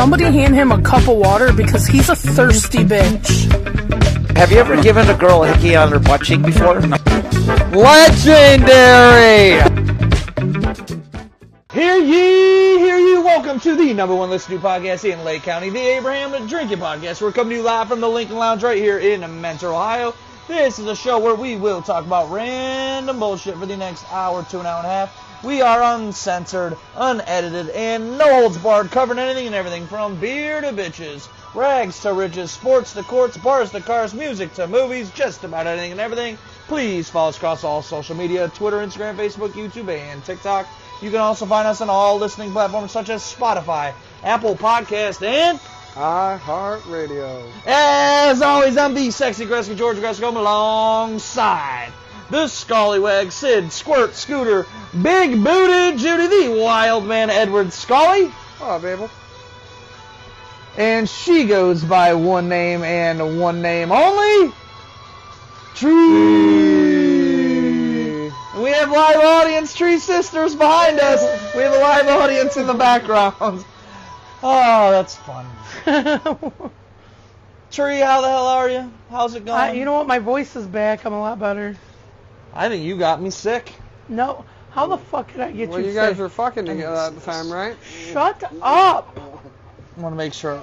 somebody hand him a cup of water because he's a thirsty bitch. Have you ever given a girl a hickey on her butt cheek before? Legendary! Hear ye, welcome to the number one listened to podcast in Lake County, the Abraham Drinking Podcast. We're coming to you live from the Lincoln Lounge right here in Mentor, Ohio. This is a show where we will talk about random bullshit for the next hour to an hour and a half. We are uncensored, unedited, and no holds barred, covering anything and everything from beer to bitches, rags to riches, sports to courts, bars to cars, music to movies, just about anything and everything. Please follow us across all social media, Twitter, Instagram, Facebook, YouTube, and TikTok. You can also find us on all listening platforms such as Spotify, Apple Podcast, and iHeartRadio. As always, I'm the sexy Gretzky, George Gretzky, alongside the Scallywag, Sid, Squirt, Scooter, Big Booty, Judy, the Wild Man, Edward Scully. Oh, Babel. And she goes by one name and one name only, Tree. And we have live audience, Tree Sisters behind us. We have a live audience in the background. Oh, that's fun. Tree, how the hell are you? How's it going? You know what? My voice is back. I'm a lot better. I think you got me sick. No. How the fuck could I get you sick? Well, you guys were fucking together at the time, right? Shut up. I want to make sure.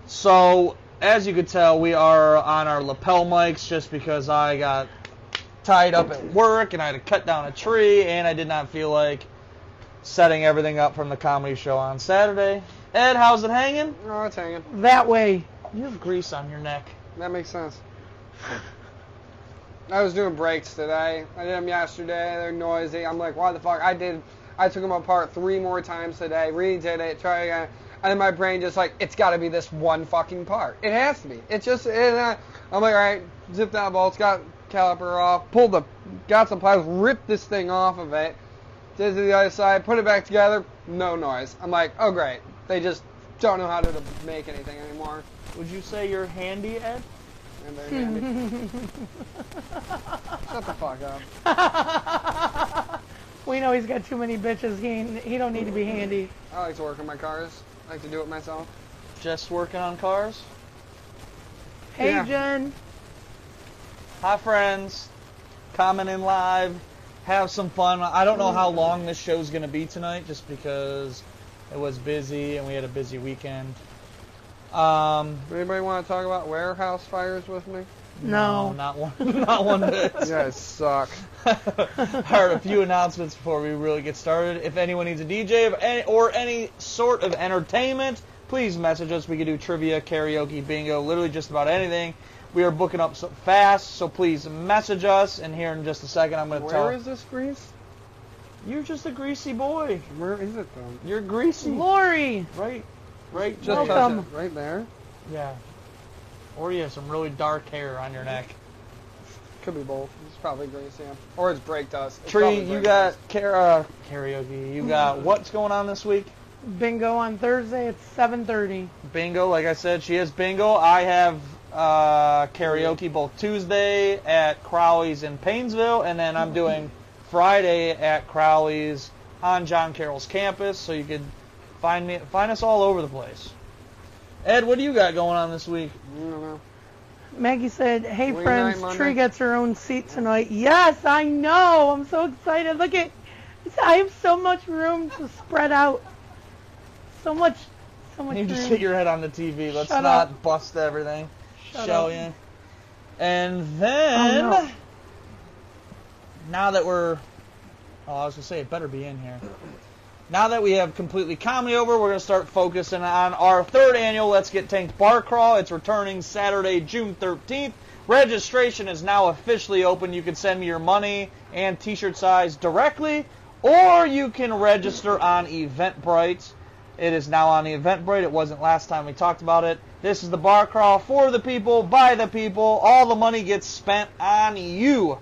So, as you could tell, we are on our lapel mics just because I got tied up at work and I had to cut down a tree and I did not feel like setting everything up from the comedy show on Saturday. Ed, how's it hanging? Oh, it's hanging. That way. You have grease on your neck. That makes sense. I was doing brakes today. I did them yesterday. They're noisy. I'm like, why the fuck? I took them apart 3 more times today. Redid it. Try again. And then my brain just like, it's got to be this one fucking part. It has to be. It's just, I'm like, all right, zip that bolts, got caliper off, got some pliers, ripped this thing off of it, did it to the other side, put it back together, no noise. I'm like, oh great. They just don't know how to make anything anymore. Would you say you're handy, Ed? And they're handy. Shut the fuck up. We know he's got too many bitches. He don't need to be handy. I like to work on my cars. I like to do it myself. Just working on cars? Hey, Yeah. Jen. Hi, friends. Comment in live. Have some fun. I don't know how long this show's going to be tonight just because it was busy and we had a busy weekend. Anybody want to talk about warehouse fires with me? No. Not one. Not one bit. You guys suck. Alright, a few announcements before we really get started. If anyone needs a DJ or any sort of entertainment, please message us. We can do trivia, karaoke, bingo, literally just about anything. We are booking up so fast, so please message us. And here in just a second, I'm going to tell. Where is this grease? You're just a greasy boy. Where is it though? You're greasy. Lori. Right. Just touch it. Right there? Yeah. Or you have some really dark hair on your neck. Could be both. It's probably grease, yeah. Or it's brake dust. It's Tree, probably you brake got dust. karaoke. You got what's going on this week? Bingo on Thursday at 7:30. Bingo, like I said, she has bingo. I have karaoke both Tuesday at Crowley's in Painesville, and then I'm doing Friday at Crowley's on John Carroll's campus. So you could find us all over the place. Ed, what do you got going on this week? I don't know. Maggie said, hey, Wing friends, night Monday? Tree gets her own seat tonight. Yes, I know. I'm so excited. Look at, I have so much room to spread out. So much You room. just hit your head on the TV. Let's Shut not up. bust everything. Shut Shall up. you? And then, Oh, no. now that we're, I was going to say, it better be in here. Now that we have Completely Comedy over, we're going to start focusing on our 3rd annual Let's Get Tanked Bar Crawl. It's returning Saturday, June 13th. Registration is now officially open. You can send me your money and t-shirt size directly, or you can register on Eventbrite. It is now on the Eventbrite. It wasn't last time we talked about it. This is the bar crawl for the people, by the people. All the money gets spent on you.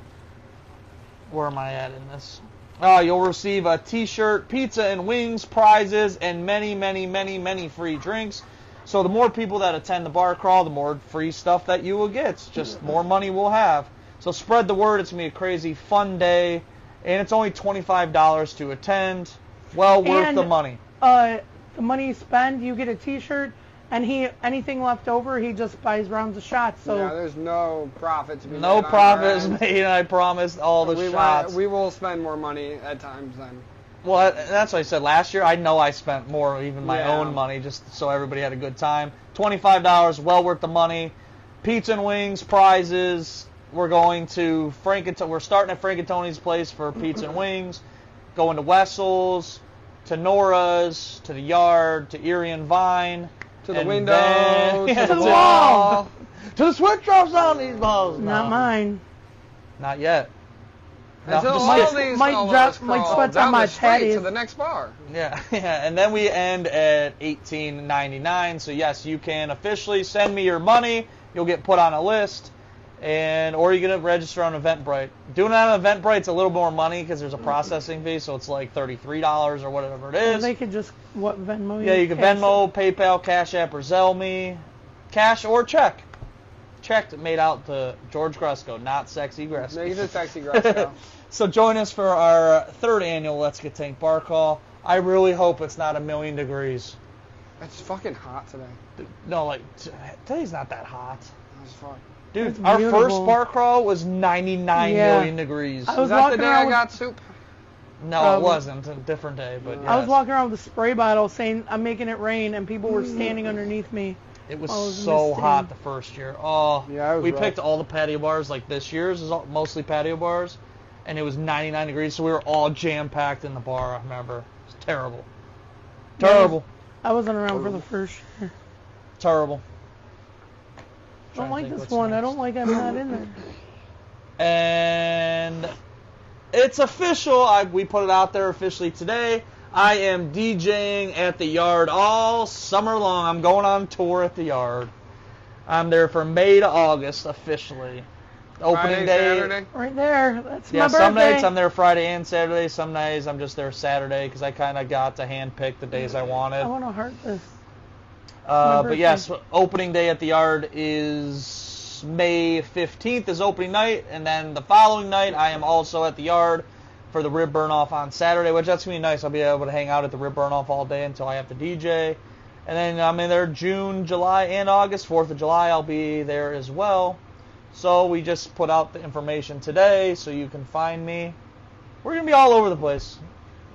Where am I at in this? You'll receive a t-shirt, pizza and wings, prizes, and many, many, many, many free drinks. So the more people that attend the bar crawl, the more free stuff that you will get. Just more money we'll have. So spread the word. It's going to be a crazy fun day. And it's only $25 to attend. Well worth the money. the money you spend, you get a T-shirt, and anything left over, he just buys rounds of shots. So yeah, there's no profit to be made. No profit is made, I promise. All the shots. We will spend more money at times then. Well, that's what I said last year. I know I spent more, even my Yeah. own money, just so everybody had a good time. $25, well worth the money. Pizza and wings, prizes. We're going to We're starting at Frank and Tony's place for pizza and wings. Going to Wessel's, to Nora's, to the Yard, to Erie and Vine. To the and window, then- to the wall. To the sweatshops on these balls. not No, mine. Not yet. Until just all skip. these Mike fellas drops- Mike crawl sweats down on my the street patties. to the next bar. Yeah, yeah, and then we end at $18.99. So yes, you can officially send me your money. You'll get put on a list, or you're gonna register on Eventbrite. Doing it on Eventbrite's a little more money because there's a processing fee, so it's like $33 or whatever it Well, is. they could just Venmo. Yeah, you can cash Venmo, PayPal, Cash App, or Zelle me, cash or check. Check made out to George Gresco, not Sexy Gresco. No, he's a sexy Gresco. So join us for our third annual Let's Get Tank Bar Crawl. I really hope it's not 1,000,000 degrees. It's fucking hot today. No, like, today's not that hot. It's fuck. Dude, It's our beautiful. first bar crawl was 99 Yeah. million degrees. I Was was that the walking day around I with- got soup? No, it Probably. wasn't. A different day, but I was yes. walking around with a spray bottle saying, I'm making it rain, and people were standing underneath me. It was I was so misting. hot the first year. Oh, Yeah, it was we rough. picked all the patio bars. Like this year's is mostly patio bars, and it was 99 degrees, so we were all jam-packed in the bar, I remember. It was terrible. Terrible. I wasn't around for the first year. Terrible. I Trying don't to like think this what's one. I next. don't like I'm not in there. And it's official. We put it out there officially today. I am DJing at the Yard all summer long. I'm going on tour at the Yard. I'm there from May to August officially. Opening Friday, day. Saturday? Right there. That's Yeah, my birthday. some nights I'm there Friday and Saturday. Some nights I'm just there Saturday because I kind of got to handpick the days I wanted. I want to heart this. my But yes, birthday. opening day at the Yard is May 15th is opening night, and then the following night I am also at the Yard for the rib burn off on Saturday, which that's gonna be nice. I'll be able to hang out at the rib burn off all day until I have to DJ, and then I'm in there June, July, and August. 4th of July I'll be there as well. So we just put out the information today, so you can find me. We're gonna be all over the place.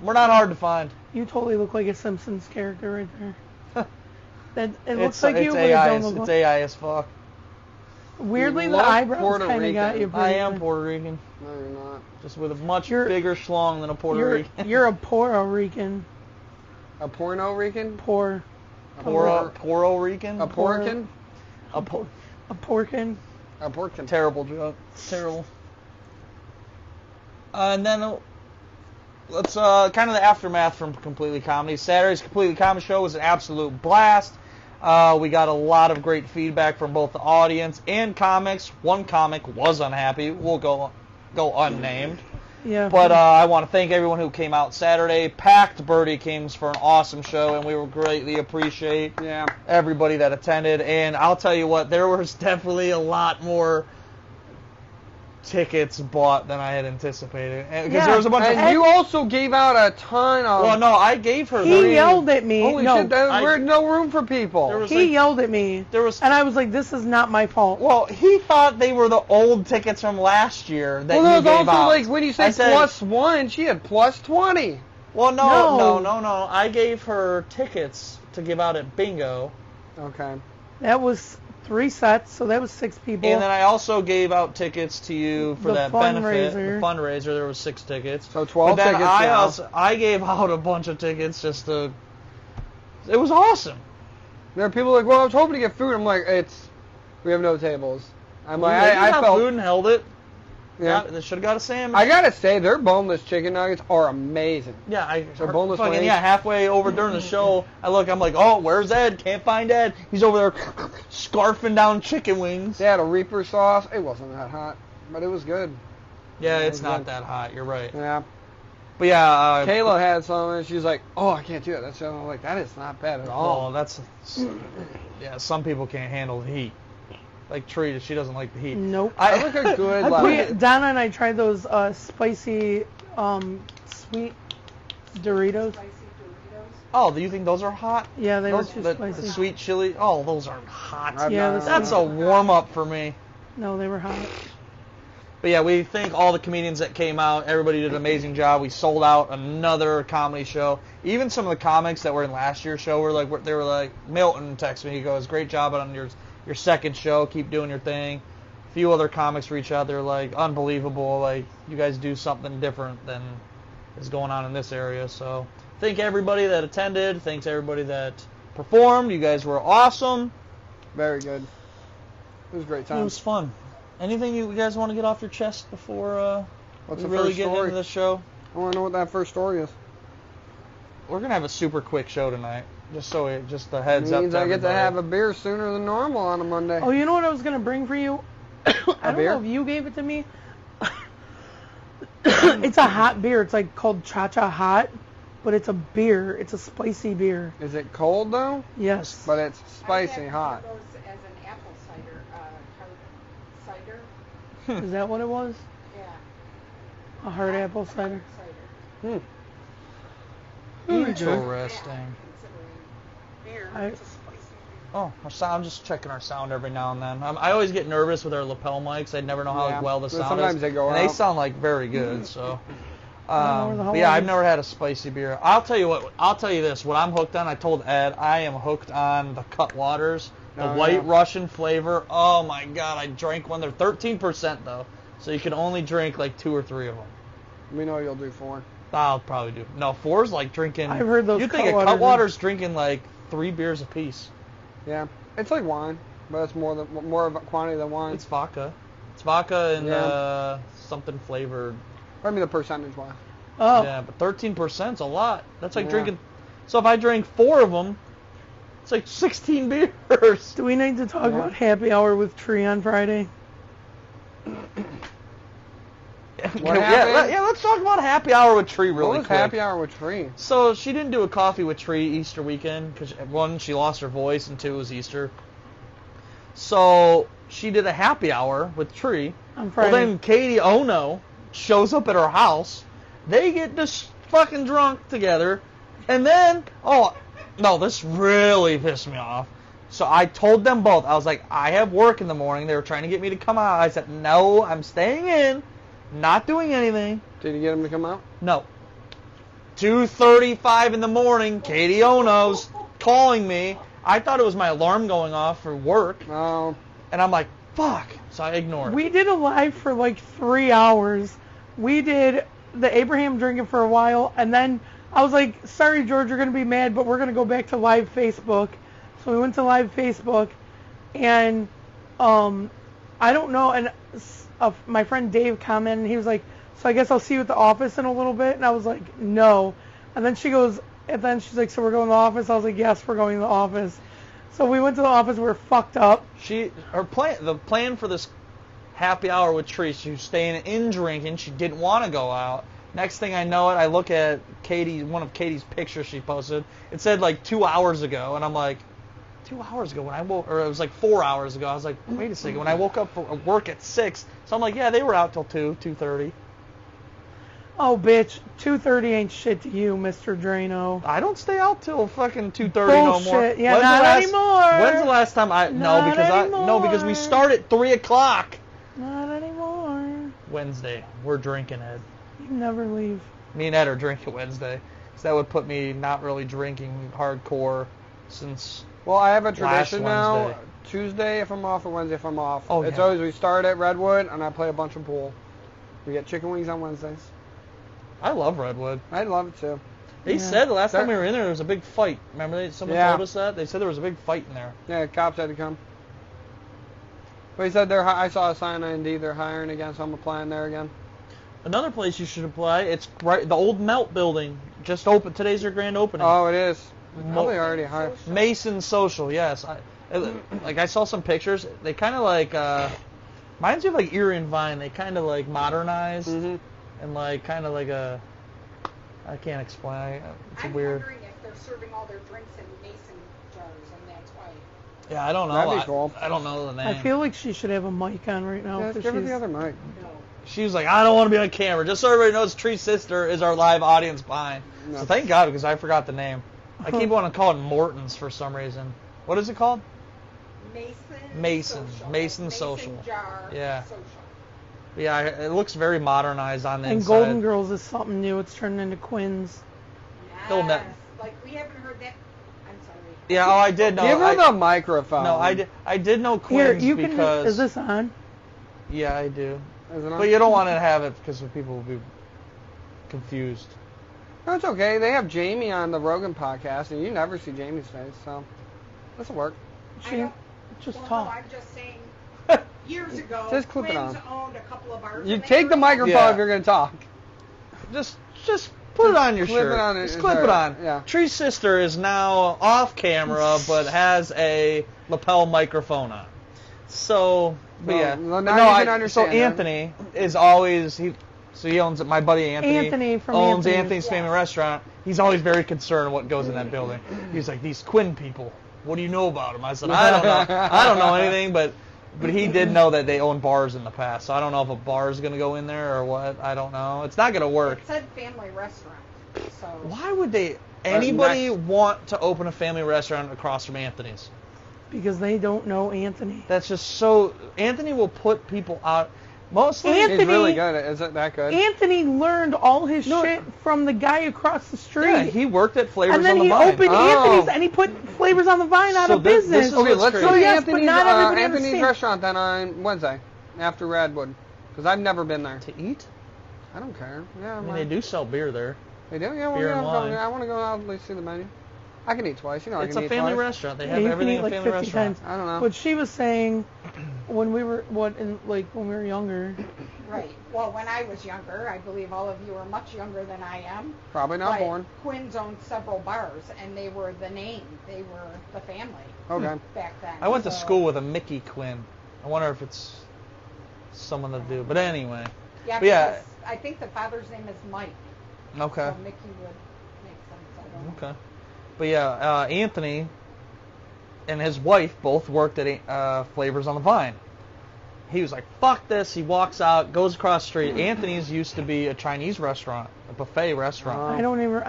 We're not hard to find. You totally look like a Simpsons character right there. It looks It's like you, but it AI. don't It's look like. AI as fuck. Weirdly, You the look eyebrows Puerto kind of got Rican. you. I pretty am good. Puerto Rican, No, you're not. just with a much You're- bigger schlong than a Puerto Rican. You're a Puerto Rican. A porno Rican? Poor. Puerto Rican. A porkin? A por- A porkin. A porkin. Terrible joke. Terrible. And then let's kind of the aftermath from Completely Comedy. Saturday's Completely Comedy show was an absolute blast. We got a lot of great feedback from both the audience and comics. One comic was unhappy. We'll go unnamed. Yeah. But I want to thank everyone who came out Saturday. Packed Birdie Kings for an awesome show, and we will greatly appreciate Yeah. everybody that attended. And I'll tell you what, there was definitely a lot more tickets bought than I had anticipated. Because Yeah, there was a bunch And of... you also gave out a ton of... Well, no, I gave her... he yelled at me. Holy no, shit, there's no room for people. There was he like- yelled at me. There was... And I was like, this is not my fault. Well, he thought they were the old tickets from last year that Well, you there was gave also, out. like, when you I say said- plus one, she had plus 20. Well, No. no. I gave her tickets to give out at bingo. Okay. That was 3 sets, so that was 6 people. And then I also gave out tickets to you for The that benefit. fundraiser. The fundraiser, there was 6 tickets. So 12 but then tickets I now. I gave out a bunch of tickets just to... It was awesome. There are people like, well, I was hoping to get food. I'm like, we have no tables. I'm like, They I got felt... food and held it. Yeah. They should have got a sandwich. I gotta say, their boneless chicken nuggets are amazing. Yeah, They're boneless fucking, wings. yeah, halfway over during the show, I'm like, oh, where's Ed? Can't find Ed. He's over there scarfing down chicken wings. They had a Reaper sauce. It wasn't that hot, but it was good. Yeah, it's was not good. that hot. You're right. Yeah. But yeah, Kayla had some, and she's like, oh, I can't do it. That's I'm like, that is not bad at all. Oh, that's yeah. Some people can't handle the heat. Like Trita, she doesn't like the heat. Nope. I like a good, like... Donna and I tried those spicy sweet Doritos. Oh, do you think those are hot? Yeah, they those, were too the spicy. sweet chili. Oh, those are hot. Yeah, That's a warm up for me. No, they were hot. But yeah, we thank all the comedians that came out. Everybody did an amazing job. We sold out another comedy show. Even some of the comics that were in last year's show were like, Milton texted me. He goes, "Great job on your second show. Keep doing your thing." A few other comics reach out. They're like, "Unbelievable! Like you guys do something different than is going on in this area." So thank everybody that attended. Thanks everybody that performed. You guys were awesome. Very good. It was a great time. It was fun. Anything you guys want to get off your chest before What's we the really first get story? into this show? I want to know what that first story is. We're gonna have a super quick show tonight, just the heads up. Means To I get to everybody. have a beer sooner than normal on a Monday. Oh, you know what I was gonna bring for you? I don't beer? know if you gave it to me. It's a hot beer. It's like called Cha Cha Hot, but it's a beer. It's a spicy beer. Is it cold though? Yes. But it's spicy I had hot. one of those as an apple cider, hard cider. Is that what it was? Yeah. A hard apple cider. Cider. Interesting. Considering beer, I- it's a spicy beer. Oh, I'm just checking our sound every now and then. I always get nervous with our lapel mics. I never know how Yeah, well the but sound sometimes is. they go and out. they sound like very good. So, I don't know where the hell but yeah, I I've is. never had a spicy beer. I'll tell you what. I'll tell you this. What I'm hooked on. I told Ed I am hooked on the Cutwaters, the Oh, White yeah. Russian flavor. Oh my God, I drank one. They're 13% though, so you can only drink like 2 or 3 of them. We know you'll do 4. I'll probably do. No, 4's like drinking. I've heard those You think a Cutwaters- Cutwater's drinking like 3 beers apiece? Yeah, it's like wine, but it's more of a quantity than wine. It's vodka. It's vodka and Yeah. something flavored. I mean the percentage wise. Oh. Yeah, but 13%'s a lot. That's like Yeah. drinking. So if I drank 4 of them, it's like 16 beers. Do we need to talk Yeah. about happy hour with Tree on Friday? What happened? Let's talk about happy hour with Tree really What was quick. happy hour with Tree? So she didn't do a coffee with Tree Easter weekend because 1, she lost her voice, and 2, it was Easter. So she did a happy hour with Tree. On Well, Friday. then Katie Ono shows up at her house. They get this fucking drunk together, and then this really pissed me off. So I told them both. I was like, I have work in the morning. They were trying to get me to come out. I said, no, I'm staying in, not doing anything. Did you get him to come out? No. 2:35 in the morning, Katie Ono's calling me. I thought it was my alarm going off for work, Oh, and I'm like, fuck. So I ignored it. We did a live for like 3 hours. We did the Abraham drinking for a while, and then I was like, sorry, George, you're going to be mad, but we're going to go back to live Facebook. So we went to live Facebook, and I don't know, and my friend Dave commented, and he was like, so I guess I'll see you at the office in a little bit, and I was like, no. And then she's like, so we're going to the office? I was like, yes, we're going to the office. So we went to the office, we were fucked up. The plan for this happy hour with Tree, she was staying in drinking. She didn't want to go out. Next thing I know I look at one of Katie's pictures she posted. It said like 2 hours ago, and I'm like, 2 hours ago when I woke, or it was like 4 hours ago. I was like, wait a second. When I woke up for work at 6, so I'm like, yeah, they were out till 2:30. Oh, bitch, 2:30 ain't shit to you, Mr. Drano. I don't stay out till fucking 2:30 no more. Bullshit. Yeah, not anymore. When's the last time because we start at 3 o'clock. Not anymore. Wednesday, we're drinking, Ed. You never leave. Me and Ed are drinking Wednesday, so that would put me not really drinking hardcore since. well, I have a Last tradition now. Wednesday. Tuesday if I'm off, or Wednesday if I'm off. Oh, It's yeah. always we start at Redwood and I play a bunch of pool. We get chicken wings on Wednesdays. I love Redwood. I love it too. They Yeah. said the last time we were in there was a big fight. Remember, someone Yeah. told us that? They said there was a big fight in there. Yeah, cops had to come. But he said I saw a sign on Indeed they're hiring again, so I'm applying there again. Another place you should apply, it's right, the old Melt building, just open. Today's their grand opening. Oh, it is. Mo- Probably already hired. Mason Social, yes. I saw some pictures. They kind of like, reminds me of like Erie and Vine. They kind of like modernized Mhm. and like kind of like I can't explain. It's I'm weird. wondering if they're serving all their drinks in mason jars, and that's why. Yeah, I don't know. That'd be cool. I don't know the name. I feel like she should have a mic on right now. Yeah, 'cause let's give her she's- the other mic. No. She was like, I don't want to be on camera. Just so everybody knows, Tree's sister is our live audience behind. No. So thank God, because I forgot the name. I keep wanting to call it Morton's for some reason. What is it called? Mason Mason Social. Jar Yeah. Social. Yeah, it looks very modernized on the And inside. Golden Girls is something new. It's turning into Quinn's. They'll Yes. ne- Like we haven't heard that. I'm sorry. Yeah, I did know. Give her the microphone. No, I did know Here, Quinn's you can. because... Is this on? Yeah, I do. Is it on? But you don't want to have it because people will be confused. No, it's okay. They have Jamie on the Rogan podcast, and you never see Jamie's face, so this'll work. I She don't- just well, talk. No, I'm just saying. Years ago, Just clip it Quinn's on. owned a couple of bars. You in the take the area. microphone Yeah. if you're going to talk. Just put it on your clip shirt. it on it. Just clip it on. Yeah. Tree's sister is now off camera, but has a lapel microphone on. So, but Well, yeah. well, But now no, you can understand So that. Anthony is always he owns my buddy Anthony. Anthony from owns Anthony's. Anthony's Family Restaurant. He's always very concerned what goes in that building. He's like, these Quinn people. What do you know about them? I said, I don't know. I don't know anything, but he did know that they own bars in the past. So I don't know if a bar is going to go in there or what. I don't know. It's not going to work. It said family restaurant. So Why would anybody want to open a family restaurant across from Anthony's? Because they don't know Anthony. That's just so... Anthony will put people out... Mostly... Anthony- He's really good. Is it that good? Anthony learned all his shit from the guy across the street. Yeah, he worked at Flavors and then on the he Vine. opened Oh. Anthony's, and he put Flavors on the Vine out So of this business. is Okay, what's let's crazy. go to Yes, but Anthony's, not everybody Anthony's understands. restaurant then on Wednesday after Radwood. Because I've never been there. To eat? I don't care. Yeah, I mean, they do sell beer there. They do? Yeah, well, Beer yeah, and wine. I want to go out and at least see the menu. I can eat twice. You know, It's I a can eat family twice. restaurant. They Yeah, have you can everything eat in a like family 50 restaurant. times. I don't know. But she was saying when we were when we were right. Well, when I was younger, I believe all of you are much younger than I am. Probably not but born. Quinn's owned several bars, and they were the name. They were the family Okay. back then. I went to So- school with a Mickey Quinn. I wonder if it's someone to do. But anyway. Yeah, But yeah. because I think the father's name is Mike. Okay. So Mickey would make sense. I don't know. Okay. But yeah, Anthony and his wife both worked at Flavors on the Vine. He was like, fuck this. He walks out, goes across the street. Anthony's used to be a Chinese restaurant, a buffet restaurant. I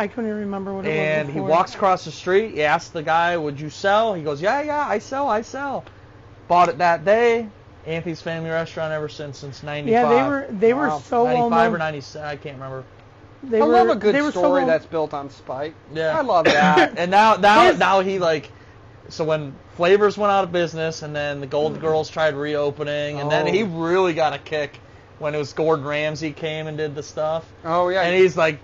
couldn't even remember what it was And he before. walks across the street. He asks the guy, would you sell? He goes, yeah, I sell. Bought it that day. Anthony's Family Restaurant ever since 95. Yeah, they were Wow. so well 95 or known. 97, I can't remember. They I were, love a good they were so story well- that's built on spite. Yeah. I love that. And now he like, so when Flavors went out of business, and then the Golden Girls tried reopening, and then Oh. he really got a kick when it was Gordon Ramsay came and did the stuff. Oh, yeah. And he was like,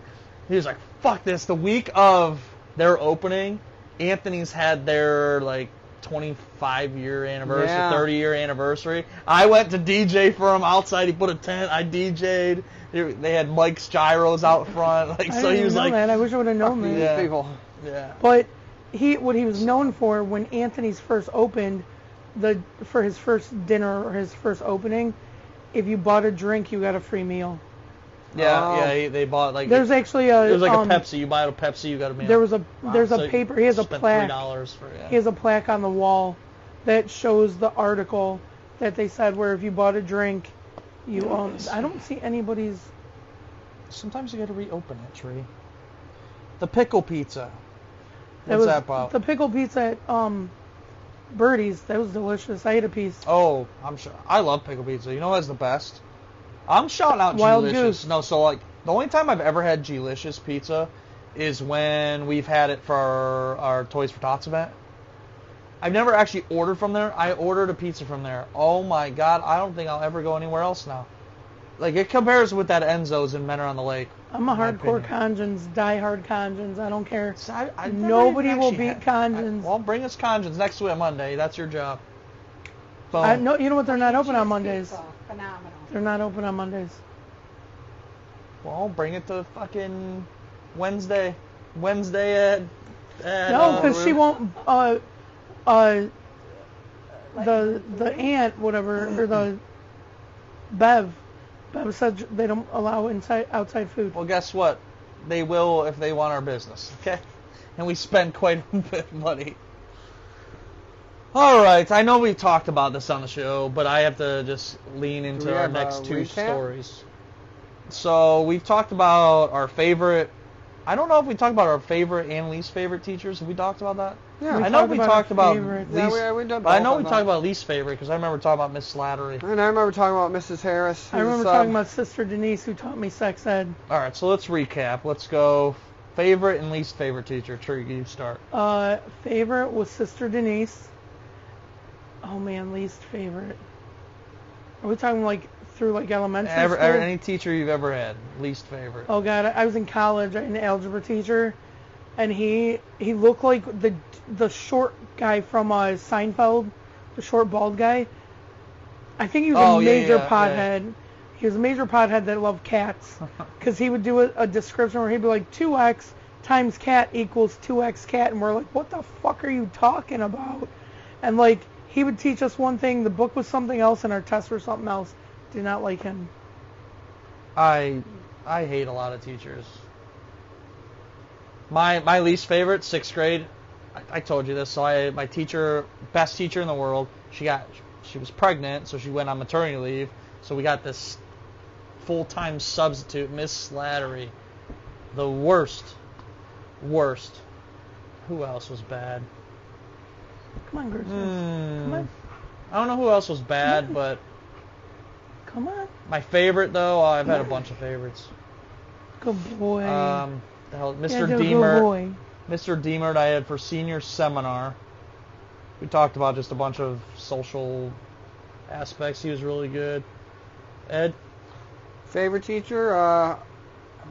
fuck this. The week of their opening, Anthony's had their like 25-year anniversary, Yeah. 30-year anniversary. I went to DJ for him outside. He put a tent. I DJ'd. They had Mike's gyros out front. Like, I so didn't he was know like, that. I wish I would have known These that. Yeah. people. yeah. But what he was known for when Anthony's first opened, for his first dinner or his first opening, if you bought a drink, you got a free meal. Yeah, Oh. yeah. They bought like There's actually a it was like um, a Pepsi. You buy a Pepsi, you got a meal. There's a So paper. He has a spent plaque. $3 for He has a plaque on the wall that shows the article that they said where if you bought a drink, you I don't see anybody's. Sometimes you got to reopen it, Tree. The pickle pizza. That What's was that about? the pickle pizza at Birdie's. That was delicious. I ate a piece. Oh, I'm sure. I love pickle pizza. You know what's the best? I'm shouting out Wild G-Licious. Goose. No, so like the only time I've ever had G-Licious pizza is when we've had it for our Toys for Tots event. I've never actually ordered from there. I ordered a pizza from there. Oh my god, I don't think I'll ever go anywhere else now. Like it compares with that Enzo's in Menor on the Lake. I'm a in my hardcore opinion. Congens, die-hard Congens. I don't care. So I've never Nobody even will actually beat had- Congens. Well, bring us Congens next week on Monday. That's your job. Boom. No, you know what? They're not open on Cheese Mondays. pizza, phenomenal. They're not open on Mondays. Well, bring it to fucking Wednesday. Wednesday at No, because she won't. The aunt, whatever, or the Bev said they don't allow outside food. Well, guess what? They will if they want our business, okay? And we spend quite a bit of money. All right, I know we talked about this on the show, but I have to just lean into we our have next a two recap? stories. So we've talked about our favorite I don't know if we talked about our favorite and least favorite teachers. Have we talked about that? Yeah. I know we talked about favorites. least. Yeah, we did but I know both we of talked them. about least favorite because I remember talking about Miss Slattery. And I remember talking about Mrs. Harris. I remember talking about Sister Denise, who taught me sex ed. All right, so let's recap. Let's go favorite and least favorite teacher. Trigger, you start. Favorite was Sister Denise. Oh man, least favorite. Are we talking like through like elementary school? Any teacher you've ever had, least favorite. Oh god, I was in college, an algebra teacher, and he looked like the short guy from Seinfeld, the short bald guy. I think he was a major pothead. Yeah. He was a major pothead that loved cats, because he would do a description where he'd be like 2x times cat equals 2x cat, and we're like, what the fuck are you talking about? And like he would teach us one thing, the book was something else, and our tests were something else. Do not like him. I hate a lot of teachers. My least favorite, 6th grade. I told you this. So my teacher, best teacher in the world. She was pregnant, so she went on maternity leave. So we got this full-time substitute, Miss Slattery. The worst. Who else was bad? Come on, Gertrude. Come on. I don't know who else was bad, but. Come on. My favorite, though, I've had a bunch of favorites. Good boy. Mr. Yeah, Deemer. Good boy. Mr. Deemer, I had for senior seminar. We talked about just a bunch of social aspects. He was really good. Ed? Favorite teacher?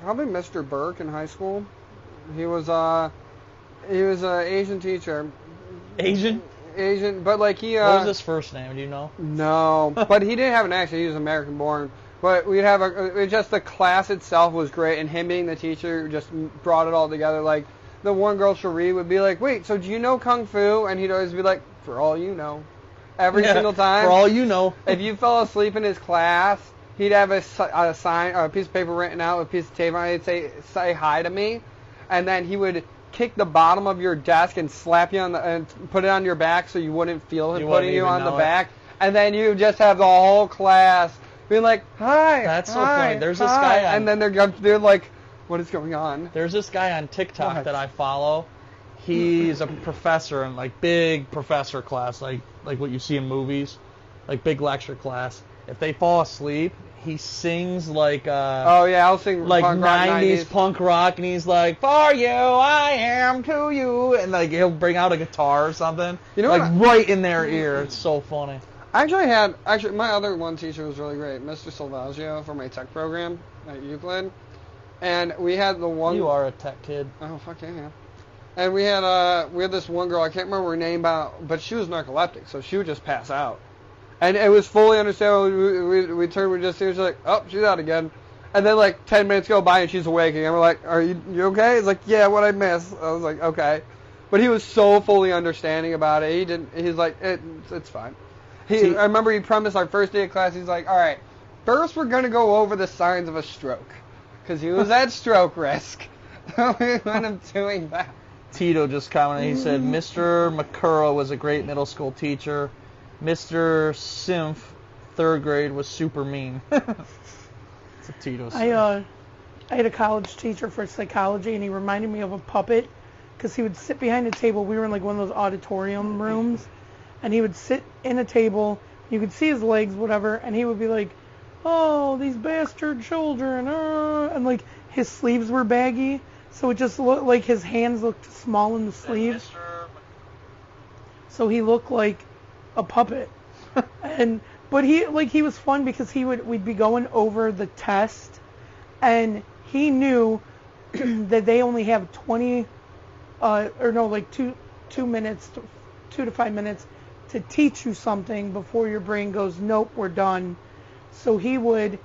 Probably Mr. Burke in high school. He was an Asian teacher. Asian, but like he. What was his first name? Do you know? No, but he didn't have an accent. He was American born. But we'd have just the class itself was great, and him being the teacher just brought it all together. Like the one girl, Cherie, would be like, "Wait, so do you know Kung Fu?" And he'd always be like, "For all you know," every single time. For all you know. If you fell asleep in his class, he'd have a sign or a piece of paper written out with a piece of tape on it. He'd say hi to me, and then he would kick the bottom of your desk and slap you and put it on your back so you wouldn't feel him putting you on the back. And then you just have the whole class being like, "Hi." That's so hi, funny. There's hi. this guy and then they're like, "What is going on?" There's this guy on TikTok that I follow. He's a professor in like big professor class, like what you see in movies, like big lecture class. If they fall asleep, he sings like I'll sing like punk rock, 90s punk rock, and he's like, "For you, I am to you," and like he'll bring out a guitar or something, you know, like right in their ear. It's so funny. Actually, my other one teacher was really great, Mr. Salvaggio, for my tech program at Euclid, and we had the one. You are a tech kid. Oh fuck yeah. And we had this one girl, I can't remember her name, but she was narcoleptic, so she would just pass out. And it was fully understandable. We just see her, she's like, "Oh, she's out again." And then like 10 minutes go by and she's awake again. We're like, "Are you okay?" He's like, "Yeah, what I miss?" I was like, "Okay." But he was so fully understanding about it. He's like, it's fine. I remember he promised our first day of class, he's like, "All right, first we're going to go over the signs of a stroke." Because he was at stroke risk. So we went up doing that. Tito just commented, he said, "Mr. McCurra was a great middle school teacher. Mr. Simph, 3rd grade, was super mean." It's a Tito story. I had a college teacher for psychology, and he reminded me of a puppet, because he would sit behind a table. We were in like one of those auditorium rooms, and he would sit in a table. You could see his legs, whatever, and he would be like, "Oh, these bastard children," and like his sleeves were baggy. So it just looked like his hands looked small in the sleeves. So he looked like a puppet. But he was fun because we'd be going over the test, and he knew that they only have 2 minutes, 2 to 5 minutes to teach you something before your brain goes, "Nope, we're done." So he would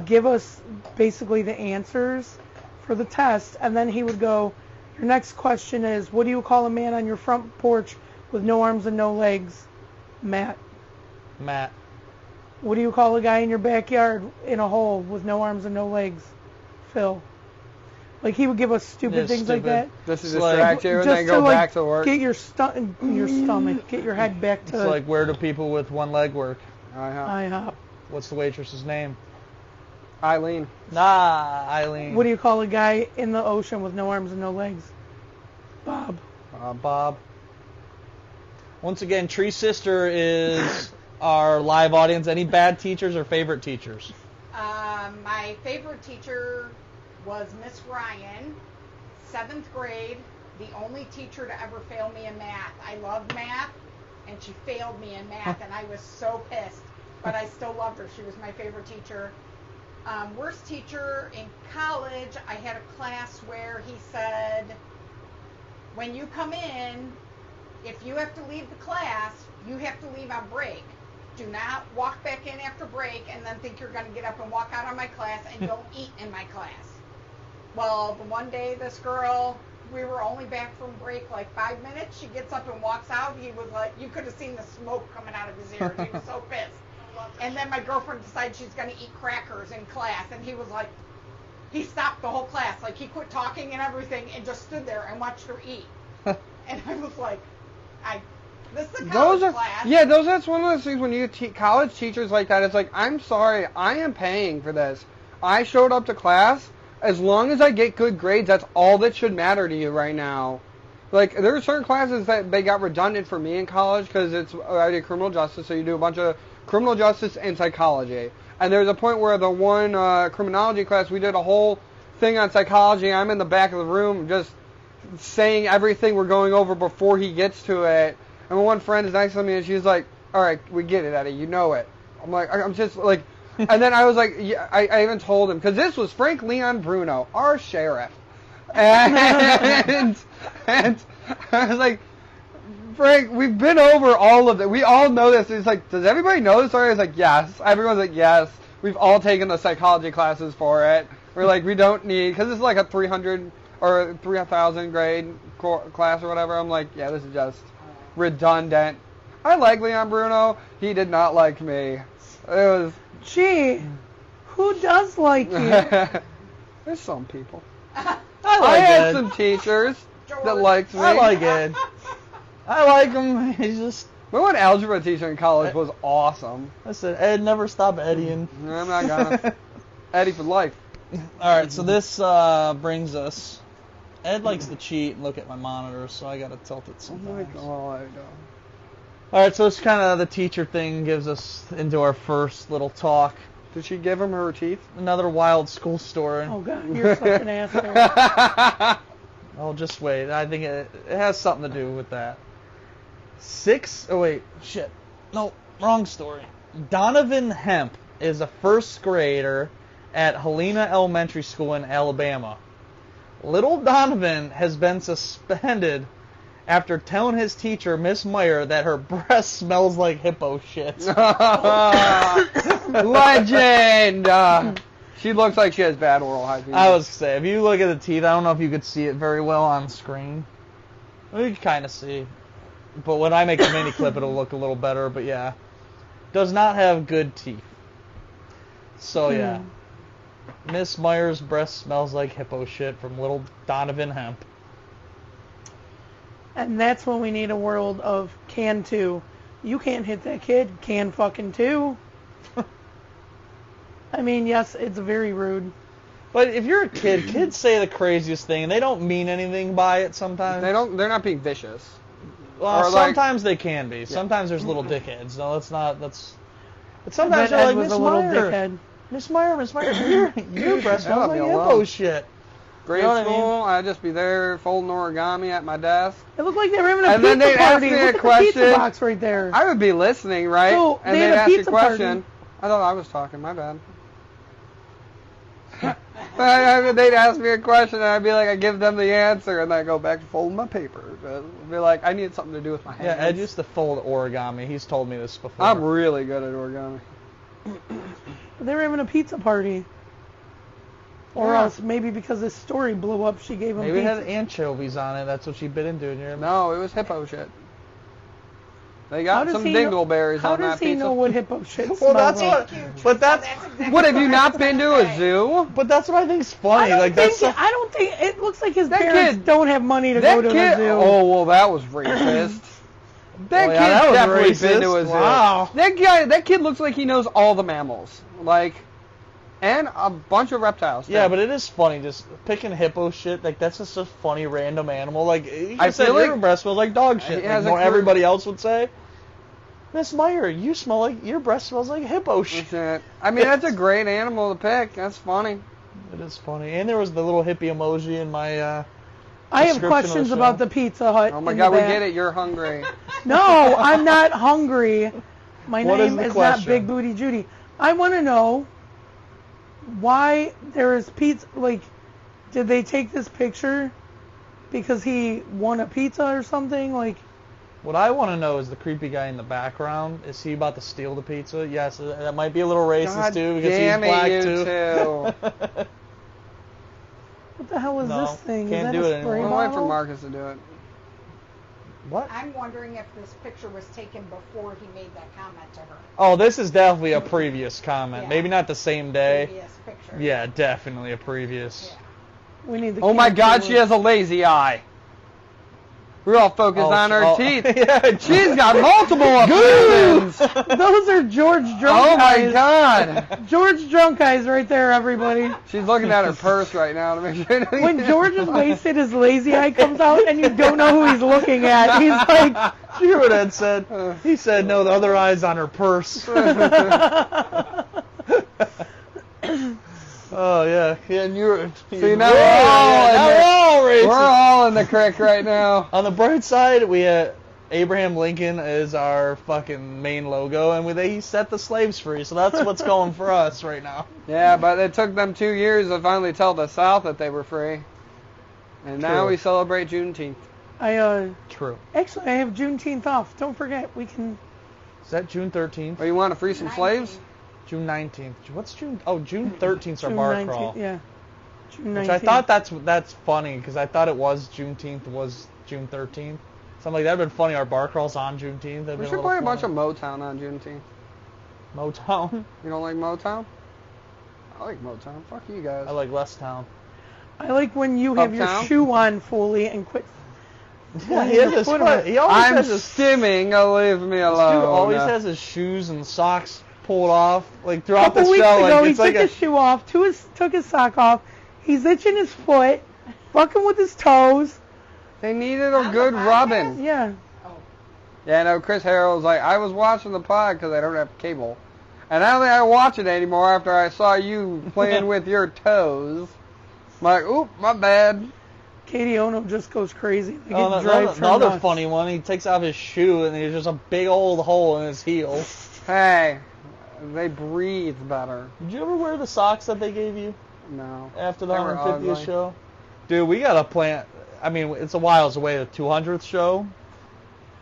give us basically the answers for the test, and then he would go, "Your next question is, what do you call a man on your front porch with no arms and no legs?" Matt. "What do you call a guy in your backyard in a hole with no arms and no legs?" Phil. Like he would give us stupid things like that. Just to distract you and then go back to work. Get your stomach, get your head back to. It's like, where do people with one leg work? IHOP. IHOP. What's the waitress's name? Eileen. Nah, Eileen. What do you call a guy in the ocean with no arms and no legs? Bob. Bob. Once again, Tree Sister is our live audience. Any bad teachers or favorite teachers? My favorite teacher was Miss Ryan, 7th grade, the only teacher to ever fail me in math. I loved math, and she failed me in math, and I was so pissed. But I still loved her. She was my favorite teacher. Worst teacher in college, I had a class where he said, when you come in, if you have to leave the class, you have to leave on break. Do not walk back in after break and then think you're going to get up and walk out of my class, and don't eat in my class. Well, the one day this girl, we were only back from break like 5 minutes. She gets up and walks out. He was like, you could have seen the smoke coming out of his ears. He was so pissed. And then my girlfriend decided she's going to eat crackers in class, and he was like, he stopped the whole class. Like, he quit talking and everything and just stood there and watched her eat. And I was like, this is a college class. Yeah, that's one of those things when you college teachers like that. It's like, I'm sorry, I am paying for this. I showed up to class. As long as I get good grades, that's all that should matter to you right now. Like, there are certain classes that they got redundant for me in college because I did criminal justice, so you do a bunch of criminal justice and psychology. And there's a point where the one criminology class, we did a whole thing on psychology. I'm in the back of the room just saying everything we're going over before he gets to it. And my one friend is next to me, and she's like, all right, we get it, Eddie. You know it. I'm like, I'm just like, and then I was like, yeah, I even told him, because this was Frank Leon Bruno, our sheriff. And I was like, Frank, we've been over all of it. We all know this. He's like, does everybody know this already? I was like, yes. Everyone's like, yes. We've all taken the psychology classes for it. We're like, we don't need, because it's like a 300 or 3,000 grade class or whatever. I'm like, yeah, this is just redundant. I like Leon Bruno. He did not like me. It was... Gee, who does like you? There's some people. I had Ed. some teachers that liked me. I like Ed. I like him. He's just... My one algebra teacher in college was awesome. I said, Ed, never stop Eddieing. I'm not gonna. Eddie for life. Alright, so this brings us... Ed likes to cheat and look at my monitor, so I gotta tilt it sometimes. Oh, I know. Alright, so it's kind of the teacher thing gives us into our first little talk. Did she give him her teeth? Another wild school story. Oh, God, you're such an asshole. Oh, just wait. I think it has something to do with that. No, wrong story. Donovan Hemp is a first grader at Helena Elementary School in Alabama. Little Donovan has been suspended after telling his teacher, Miss Meyer, that her breath smells like hippo shit. Legend! She looks like she has bad oral hygiene. I was gonna say, if you look at the teeth, I don't know if you could see it very well on screen. You can kind of see. But when I make a mini clip, it'll look a little better. But yeah, does not have good teeth. So yeah, Miss Meyer's breath smells like hippo shit from little Donovan Hemp. And that's when we need a world of can too. You can't hit that kid, can fucking too. I mean, yes, it's very rude. But if you're a kid, kids say the craziest thing, and they don't mean anything by it sometimes. They're not being vicious. Well, Or sometimes they can be. Sometimes there's little dickheads. No, that's not. That's. But sometimes Ed they're like, was Miss a little Meyer, dickhead. Miss Meyer, your breath smells That'll like be hippo alone. shit. Grade You know what I school, I'd just be there folding origami at my desk. It looked like they were having a And then pizza they'd ask party. me a Look at the question. pizza box right there. I would be listening, right? So, and they they'd had a ask a pizza question. party. I thought I was talking, my bad. They'd ask me a question, and I'd be like, I give them the answer, and I go back to folding my papers. I'd be like, I need something to do with my hands. Yeah, Ed used to fold origami. He's told me this before. I'm really good at origami. They were having a pizza party. Or Yeah. else, maybe because this story blew up, she gave him Maybe it pizza. had anchovies on it. That's what she bit into. No, it was hippo shit. They How got does some he know- dingleberries How on that does he pizza. know what hippo shit smells Well, that's like? what. But that's. exactly What, have you not what been I to was a gonna say. zoo? But that's what I think's funny. I Like don't that's. think. I don't think it looks like his That parents kid- don't have money to That go to kid, the zoo. oh, well, that was racist. That Oh, yeah, kid's that was definitely racist. been to a zoo. Wow. That kid looks like he knows all the mammals. Like, and a bunch of reptiles. Yeah, too. but it is funny just picking hippo shit. Like that's just a funny random animal. Like you I said, feel your like breath smells like dog it shit. has Like a more everybody else would say. Miss Meyer, you smell like your breath smells like hippo shit. That's it. I mean, that's a great animal to pick. That's funny. It is funny. And there was the little hippie emoji in my. I have description of questions the show. about the Pizza Hut. Oh my in God, the we back. get it. You're hungry. No, I'm not hungry. My What is name the is question? not Big Booty Judy. I want to know why there is pizza. Like, did they take this picture because he won a pizza or something? Like, What I want to know is the creepy guy in the background. Is he about to steal the pizza? Yes, that might be a little racist God too because damn he's black it, you too. two. what the hell is No, this thing? can't is that do a it spray anymore. We'll wait for bottle? Marcus to do it. What? I'm wondering if this picture was taken before he made that comment to her. Oh, this is definitely a previous comment. Yeah. Maybe not the same day. Previous picture. Yeah, definitely a previous. Yeah. We need the Oh my camera God, to she work. has a lazy eye. We're all focused on her teeth. Yeah, She's got multiple opinions. Those are George drunk Oh my eyes. God. George drunk eyes right there, everybody. She's looking at her purse right now to make sure. When George is wasted, his lazy eye comes out, and you don't know who he's looking at. He's like, Did you hear what Ed said? He said, no, the other eye's on her purse. Oh, yeah. Yeah, and you're... See, now we're all racist. We're all in the crick right now. On the bright side, we Abraham Lincoln is our fucking main logo, and he set the slaves free, so that's what's going for us right now. Yeah, but it took them 2 years to finally tell the South that they were free. And now True. we celebrate Juneteenth. True. Actually, I have Juneteenth off. Don't forget, we can. Is that June 13th? Oh, you want to free some slaves? June 19th. What's June? Oh, June 13th is our June bar 19th, crawl. Yeah. June 19th. Which I thought that's funny because I thought it was Juneteenth was June 13th. So I'm like, that'd been funny. Our bar crawl's on Juneteenth. That'd We been should a play a little bunch of funny. Motown on Juneteenth. Motown. You don't like Motown? I like Motown. Fuck you guys. I like West Town. I like when you have your Uptown? shoe on fully and quit. Yeah, he has his foot. He always I'm has his. stimming. Leave me This dude alone. always has his shoes and socks pulled off, like throughout couple the weeks show. ago, Like he it's took like his shoe off, took his sock off. He's itching his foot, fucking with his toes. They needed a On the good podcast? rubbing. Yeah. Oh. Yeah, no, Chris Harrell's like, I was watching the pod because I don't have cable. And I don't think I watch it anymore after I saw you playing with your toes. I'm like, oop, my bad. Katie Ono just goes crazy. Like, Oh, it drives the her other nuts. funny one, he takes off his shoe and there's just a big old hole in his heel. Hey, they breathe better. Did you ever wear the socks that they gave you No. after the They were 150th ugly. show? Dude, we got to plan. I mean, it's a whiles away, the 200th show.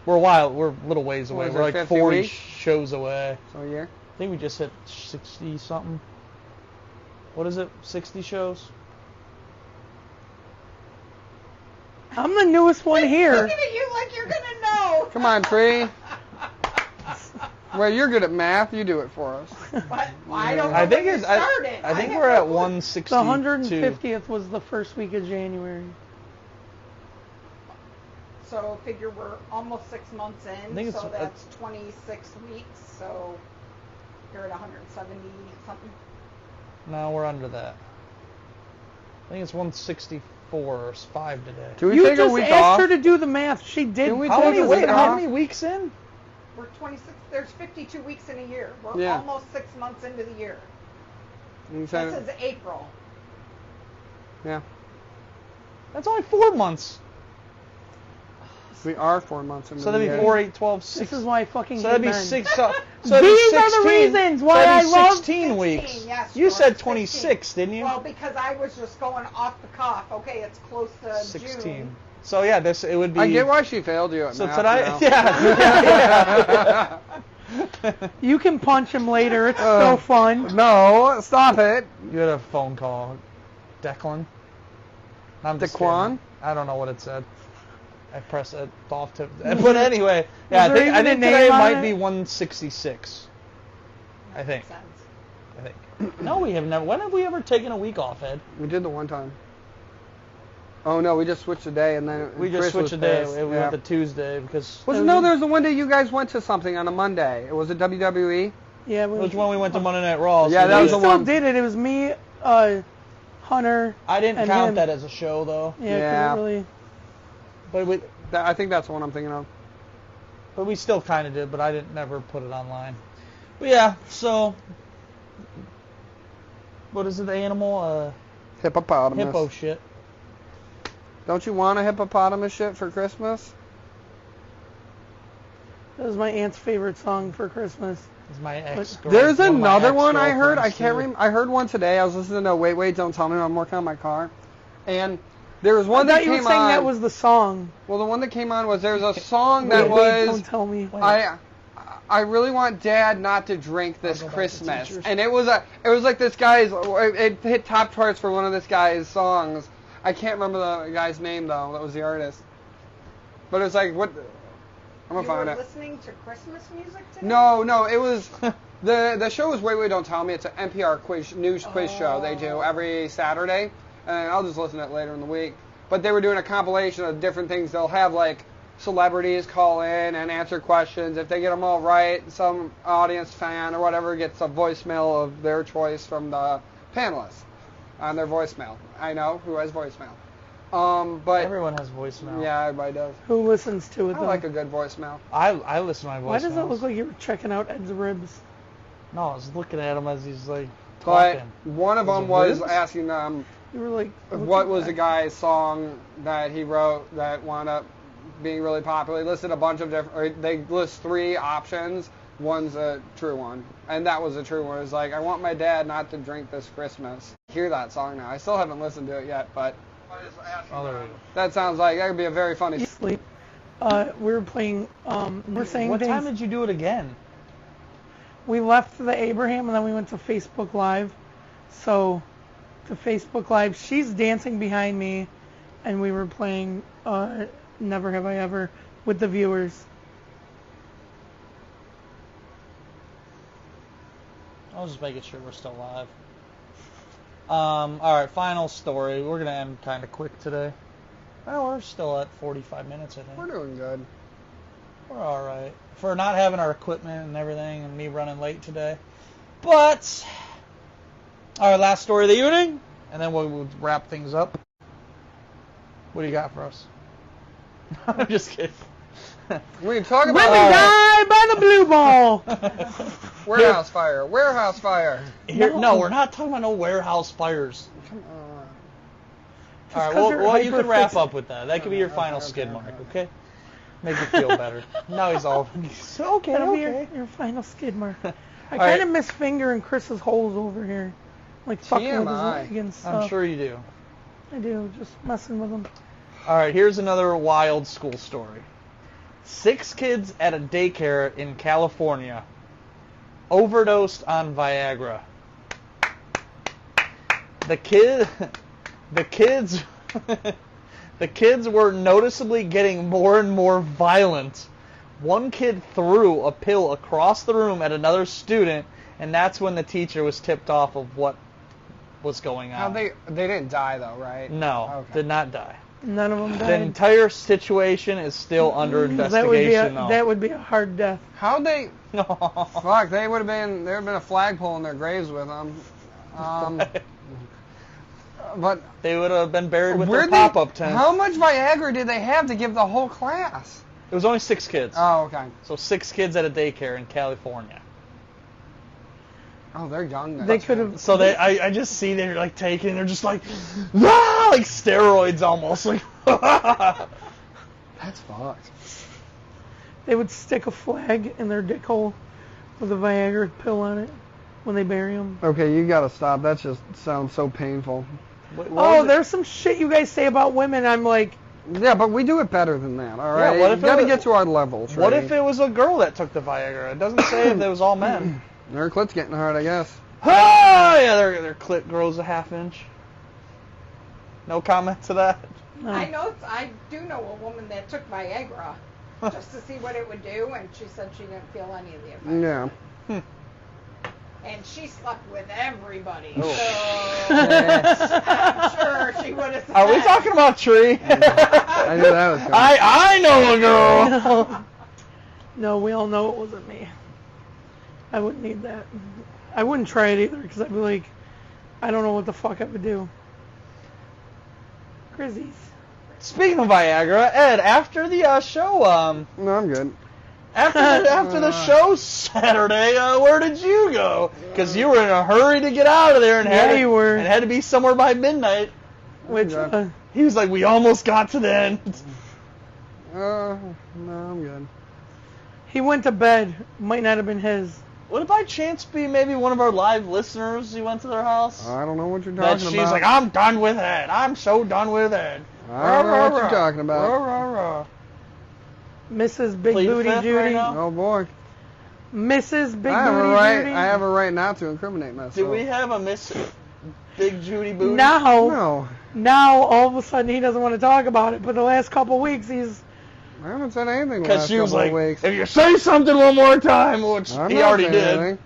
We're a little ways away. What is We're it, like 50 40 weeks? shows away. So, yeah. I think we just hit 60 something. What is it? 60 shows? I'm the newest one here. Looking at you like you're gonna know. Come on, Tree. Well, you're good at math. You do it for us. But I don't know I think when it's. you started. I think have we're no at clue. 162. The 150th was the first week of January. So figure we're almost 6 months in, think it's- so that's 26 weeks. So you're at 170 something. No, we're under that. I think it's 164 or 5 today. Do we You take a just week asked off? her to do the math. She did. Can we How take many, a week how off? many weeks in? We're 26. There's 52 weeks in a year. We're Yeah. almost 6 months into the year. You This said- is April. Yeah. That's only 4 months. We are 4 months into So the that'd year. be 4, 8, 12, 6. This is why I fucking So that'd hate be men. 6. So that'd be These are 16, the reasons why that'd be I love 16 16, weeks. yes, You George, said 16. 26, didn't you? Well, because I was just going off the cuff. Okay, it's close to 16. June. So yeah, it would be. I get why she failed you at So math tonight, now. yeah. You can punch him later. It's so fun. No, stop it. You had a phone call, Declan. I'm just Daquan? kidding. I don't know what it said. I pressed it off to. But anyway, yeah, Was there I even a think name today on might it? be 166. I think. Makes sense. I think. No, we have never. When have we ever taken a week off, Ed? We did the one time. Oh no, we just switched the day and then We just Chris switched was a day. pissed. We Yeah. went to Tuesday because. No, there was the one day you guys went to something on a Monday. Was it WWE? Yeah, It was when we went to Monday Night Raw. Yeah, so that we was the still one. did it. It was me, Hunter. I didn't and count him. that as a show though. Yeah, 'cause Yeah. it really. But I think that's the one I'm thinking of. we still kind of did. But I didn't never put it online. But yeah, so what is it? The animal? Hippopotamus. Hippo shit. Don't you want a hippopotamus shit for Christmas? That was my aunt's favorite song for Christmas. Is my ex. There's another one I heard. I can't remember. I heard one today. I was listening to Wait, Don't Tell Me. I'm working on my car. And there was one I that thought you were came saying on. that was the song. Well, the one that came on was there was a song that Wait, was. don't tell me. I really want Dad not to drink this go back to Christmas, teachers. and it was like this guy's. It hit top charts for one of this guy's songs. I can't remember the guy's name though. That was the artist. But it was like what? I'm gonna You find were it. listening to Christmas music today? No, it was the show was Wait, Don't Tell Me. It's an NPR news quiz show they do every Saturday, and I'll just listen to it later in the week. But they were doing a compilation of different things. They'll have like celebrities call in and answer questions. If they get them all right, some audience fan or whatever gets a voicemail of their choice from the panelists on their voicemail. I know who has voicemail. But Everyone has voicemail. yeah, everybody does. Who listens to it I though? like a good voicemail. I listen to my voicemails. Why does it look like you were checking out Ed's ribs? No, I was looking at him as he's like But talking. one of Was them it was ribs? asking them You were like, what was the guy's song that he wrote that wound up being really popular. He listed a bunch of different, or they list 3 options. One's a true one, and that was a true one. It's like, I want my dad not to drink this Christmas. Hear that song now. I still haven't listened to it yet, but Oh, there we go. that sounds like that could be a very funny. sleep? We were playing. We're saying What things. time did you do it again? We left the Abraham and then we went to Facebook Live. So, to Facebook Live, she's dancing behind me, and we were playing Never Have I Ever with the viewers. I was just making sure we're still live. All right, final story. We're gonna end kind of quick today. Well, we're still at 45 minutes, I think. We're doing good. We're all right for not having our equipment and everything, and me running late today. But our last story of the evening, and then we'll wrap things up. What do you got for us? I'm just kidding. We can talk Women about die by the blue ball. warehouse fire. Warehouse fire. No, we're not talking about no warehouse fires. Come on. Just All right, 'cause you're well, you can wrap hyper-fixated. up with that. That could be your final skid mark, okay? Make you feel better. Now he's all okay. That'll be Okay. your final skid mark. I All kind right. of miss fingering Chris's holes over here. Like fucking with his TMI. leg and stuff. I'm sure you do. I do, just messing with him. All right, here's another wild school story. 6 kids at a daycare in California overdosed on Viagra. The kids were noticeably getting more and more violent. One kid threw a pill across the room at another student, and that's when the teacher was tipped off of what was going on. How they didn't die though, right? No, Okay. did not die. None of them The died. entire situation is still under investigation, though. That would be a hard death. How'd they? Fuck, there would have been a flagpole in their graves with them. But They would have been buried with their where'd pop-up tent. How much Viagra did they have to give the whole class? It was only 6 kids. Oh, okay. So 6 kids at a daycare in California. Oh, they're young. Then. They could have. So I just see they're like taking, they're just like, ah, like steroids almost. Like, That's fucked. They would stick a flag in their dick hole with a Viagra pill on it when they bury them. Okay, you gotta stop. That just sounds so painful. what Oh, was it? there's some shit you guys say about women. I'm like, Yeah, but we do it better than that. All right. what if you gotta it was- get to our level. Trey. What if it was a girl that took the Viagra? It doesn't say if it was all men. Their clit's getting hard, I guess. Oh, yeah, their clit grows a ½ inch. No comment to that? no. I do know a woman that took Viagra just to see what it would do, and she said she didn't feel any of the effects. Yeah. And she slept with everybody. Oh. So I'm sure she would have said. Are we talking about Tree? I knew that was coming. I know a girl. No, we all know it wasn't me. I wouldn't need that. I wouldn't try it either because I'd be like, I don't know what the fuck I would do. Grizzies. Speaking of Viagra, Ed, after the show, No, I'm good. after the show Saturday, where did you go? Because you were in a hurry to get out of there and you were. and had to be somewhere by midnight. Which, He was like, we almost got to the end. No, I'm good. he went to bed. Might not have been his. Would it by chance be maybe one of our live listeners you went to their house? I don't know what you're That talking she's about. like, I'm done with Ed. I'm so done with Ed. I don't know what you're talking about. Mrs. Big Plead Booty fifth Judy. right now? Oh boy. Mrs. Big I have a Booty right. Judy. I have a right not to incriminate myself. Do we have a Miss Big Judy Booty? Now, No. all of a sudden he doesn't want to talk about it. But the last couple weeks he's. I haven't said anything the Because last she was couple like, of weeks. if you say something one more time, which I'm he not already saying did. anything.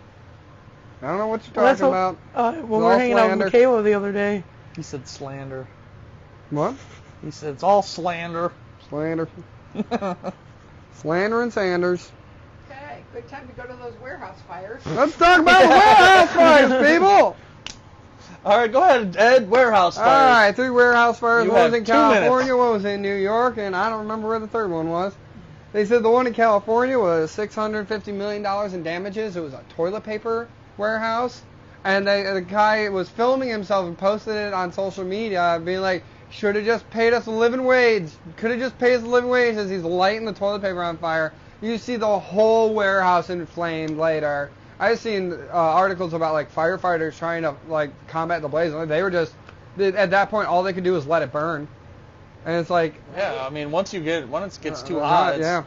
I don't know what you're Well, that's talking about. When It's we were all hanging out slander. with Michaela the other day. He said slander. What? He said it's all slander. Slander. Slander and Sanders. Okay, good time to go to those warehouse fires. Let's talk about the warehouse fires, people. All right, go ahead, Ed. Warehouse All fires. right, 3 warehouse fires. You One was have in 2 California, minutes. one was in New York, and I don't remember where the third one was. They said the one in California was $650 million in damages. It was a toilet paper warehouse. And the guy was filming himself and posted it on social media, being like, should have just paid us a living wage. Could have just paid us a living wage as he's lighting the toilet paper on fire. You see the whole warehouse in flames later. I've seen articles about like firefighters trying to like combat the blaze. They were just, at that point, all they could do was let it burn. And it's like, Yeah, I mean, once it gets too hot, it's, yeah.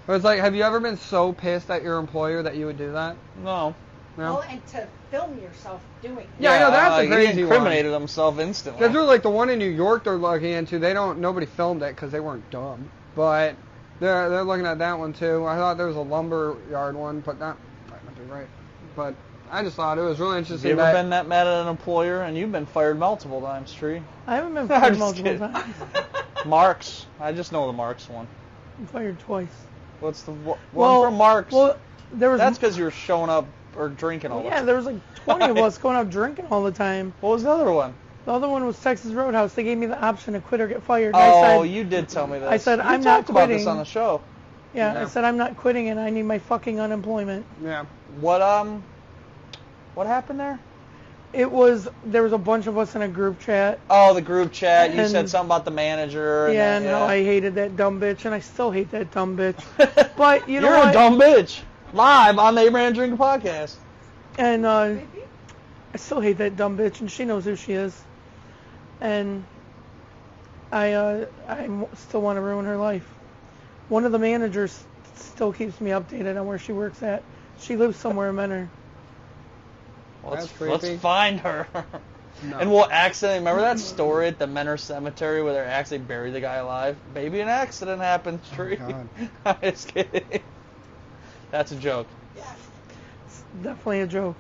But it's like, have you ever been so pissed at your employer that you would do that? No. No. Well, and to film yourself doing it. Yeah, I know, that's a he crazy one. incriminated himself instantly. That's really like the one in New York they're looking into. Nobody filmed it because they weren't dumb. But they're looking at that one too. I thought there was a lumber yard one, but that might not be right. But I just thought it was really Have interesting. you ever been that mad at an employer? And you've been fired multiple times, Tree. I haven't been I'm fired just multiple kidding. times. Marks. I just know the Marks one. I'm fired twice. What's the one Well, from Marks? Well, there was. That's because you were showing up or drinking all the Yeah, time. there was like 20 of us going out drinking all the time. What was the other one? The other one was Texas Roadhouse. They gave me the option to quit or get fired. And Oh, I said, you did tell me this. I said, You I'm not talked about this quitting. on the show. yeah, Yeah. I said I'm not quitting and I need my fucking unemployment. Yeah. What happened there? There was a bunch of us in a group chat. Oh, the group chat. You And- said something about the manager. And then, how I hated that dumb bitch, and I still hate that dumb bitch. But you know You're what? a dumb bitch. Live on the Abraham Drinking Podcast. And I still hate that dumb bitch, and she knows who she is. And I still want to ruin her life. One of the managers still keeps me updated on where she works at. She lives somewhere in Menor. Let's That's creepy. find her. No. And we'll accidentally, remember that story at the Menor Cemetery where they actually buried the guy alive? Maybe an accident happened, Tree. God. I'm just kidding. That's a joke. It's definitely a joke.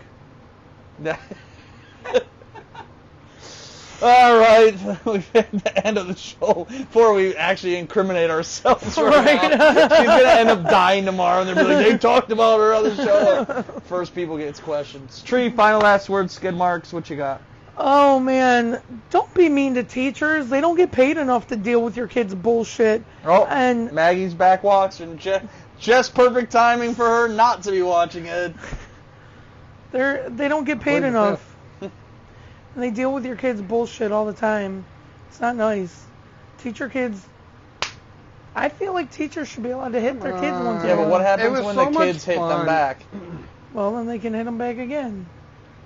All right, we've hit the end of the show before we actually incriminate ourselves. Right now. She's gonna end up dying tomorrow, and they'll be like, "They talked about her other show." First people gets questions. Tree, final last words. Skid marks. What you got? Oh man, don't be mean to teachers. They don't get paid enough to deal with your kids' bullshit. Oh, And Maggie's back watching. Just perfect timing for her not to be watching it. they don't get paid Plead the enough. And they deal with your kids' bullshit all the time. It's not nice. Teach your kids. I feel like teachers should be allowed to hit their kids once in Yeah, a but while. what It happens was when so the much kids hit them fun. back? Well, then they can hit them back again.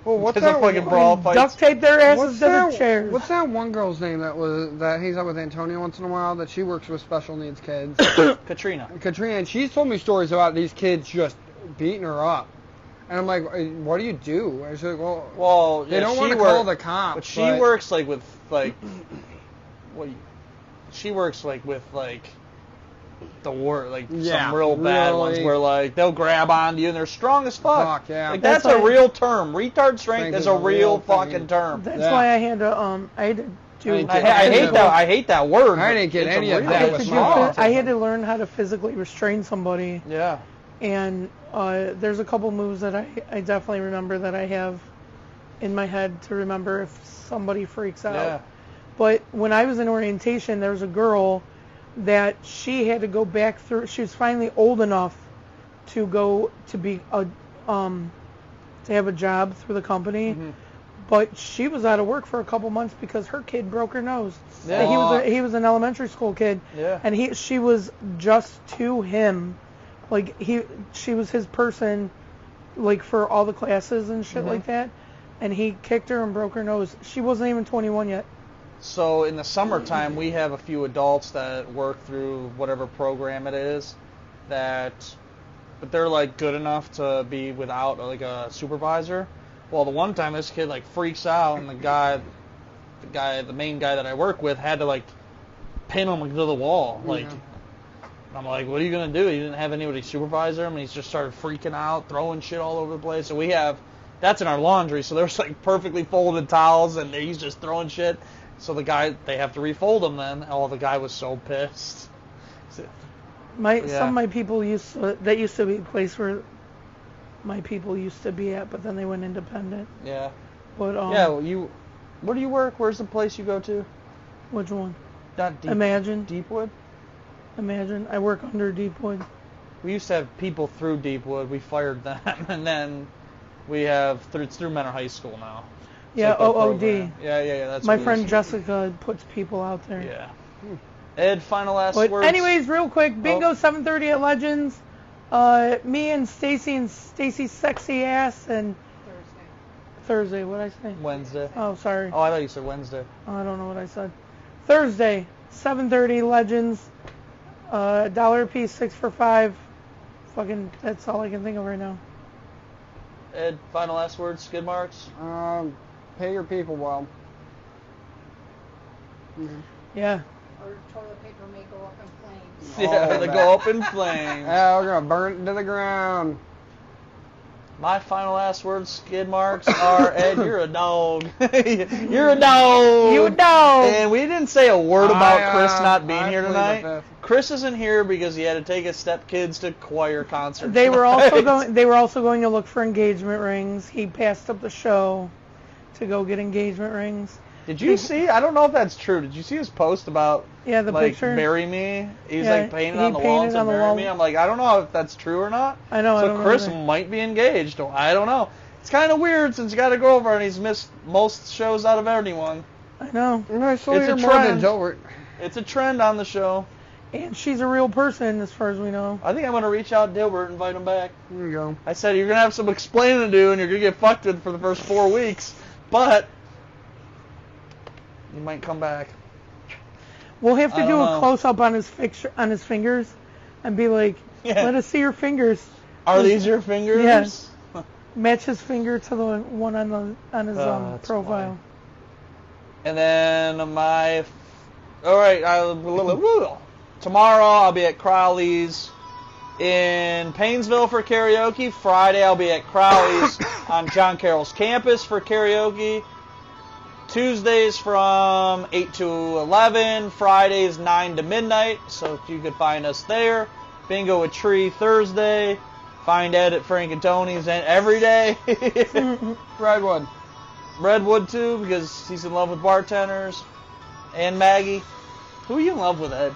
Well, what's There's a that? fucking brawl fight. Duct tape their asses What's to that? the chairs. What's that one girl's name that hangs out with Antonio once in a while? That she works with special needs kids. Katrina. Katrina, and she's told me stories about these kids just beating her up. And I'm like, what do you do? And she's like, Well, they yeah, don't she want to work- call the cops. But she works like with like, what? She works like with like the war, like Yeah, some real bad ones really. where like they'll grab onto you and they're strong as fuck. Fuck, yeah. Like That's that's a why- real term. Retard strength Strength is is a a real real thing. fucking term. That's Yeah. why I had to do. I I hate that. I hate that word. I but didn't get it's a any of real I that had, thing. to with do, mom. I had to learn how to physically restrain somebody. Yeah. And there's a couple moves that I definitely remember that I have in my head to remember if somebody freaks out. Yeah. But when I was in orientation, there was a girl that she had to go back through. She was finally old enough to go to be a to have a job through the company. Mm-hmm. But she was out of work for a couple months because her kid broke her nose. Yeah. He was an elementary school kid. Yeah. And she was just to him, like she was his person, like for all the classes and shit like that. And he kicked her and broke her nose. She wasn't even 21 yet. So in the summertime, we have a few adults that work through whatever program it is, but they're like good enough to be without like a supervisor. Well, the one time this kid like freaks out, and the main guy that I work with had to like pin him to the wall. Like, I'm like, what are you gonna do? He didn't have anybody supervise him, and he's just started freaking out, throwing shit all over the place. So that's in our laundry. So there's like perfectly folded towels, and he's just throwing shit. So they have to refold them then. Oh, the guy was so pissed. Some of my people that used to be a place where my people used to be at, but then they went independent. Yeah. But where do you work? Where's the place you go to? Which one? Not Imagine. Deepwood? Imagine. I work under Deepwood. We used to have people through Deepwood. We fired them, and then it's through Menor High School now. It's Yeah, like their OOD. program. Yeah. That's my what friend it is. Jessica puts people out there. Yeah. Ed, final last But words. anyways, real quick, bingo 7:30 at Legends. Me and Stacy's sexy ass and Thursday. What did I say? Wednesday. Oh, sorry. Oh, I thought you said Wednesday. I don't know what I said. Thursday, 7:30 Legends. $1 a piece, 6 for 5. Fucking, that's all I can think of right now. Ed, final last words. Skid marks. Pay your people well. Yeah. Or toilet paper may go up in flames. Yeah, they go up in flames. Yeah, we're gonna burn it to the ground. My final last words, skid marks, are Ed, you're a dog. You're a dog. You a dog. And we didn't say a word about Chris not being I here plead tonight. the fifth. Chris isn't here because he had to take his stepkids to choir concert. They were also tonight. They were also going to look for engagement rings. He passed up the show to go get engagement rings. Did you see? I don't know if that's true. Did you see his post about Yeah, the like picture. marry me? He's Yeah, like painted he on the wall painted to on the marry wall. me. I'm like, I don't know if that's true or not. I know. I So don't know Chris either. might be engaged. I don't know. It's kind of weird since you got to go over and he's missed most shows out of anyone. I know. And I saw It's your a more than trend. Dilbert. It's a trend on the show. And she's a real person, as far as we know. I think I'm going to reach out to Dilbert and invite him back. There you go. I said, you're going to have some explaining to do and you're going to get fucked with for the first 4 weeks. But you might come back. We'll have I to do don't a know. close up on his fingers, and be like, Yeah. let us see your fingers. Are these your fingers? Yes. Match his finger to the one on his That's profile. And then all right, tomorrow I'll be at Crowley's in Paynesville for karaoke. Friday I'll be at Crowley's on John Carroll's campus for karaoke. Tuesdays from 8 to 11. Fridays 9 to midnight. So you could find us there. Bingo with Tree Thursday. Find Ed at Frank and Tony's every day. Redwood. Redwood too, because he's in love with bartenders. And Maggie. Who are you in love with, Ed?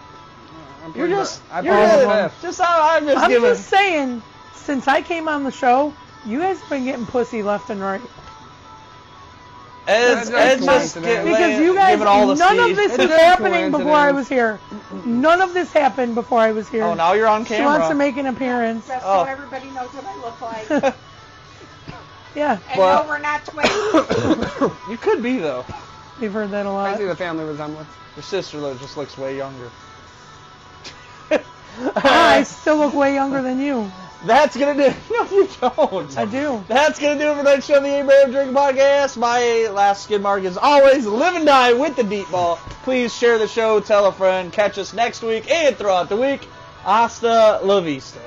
I'm just I'm just saying, since I came on the show, you guys have been getting pussy left and right. Ed's just Because you guys, giving all the none of seeds. this It's was just happening before I coincidence. was here. None of this happened before I was here. Oh, now you're on She wants to camera. make an appearance. Just Oh. so everybody knows what I look like. Yeah, And Well- no, we're not twins. You could be, though. we've heard that a I lot. see the family resemblance. Your sister, though, just looks way younger. I still look way younger than you. That's going to do No, you don't. I do. That's going to do it for the next show of the Abraham Drink Podcast. My last skid mark is always live and die with the deep ball. Please share the show, tell a friend, catch us next week and throughout the week. Hasta la vista.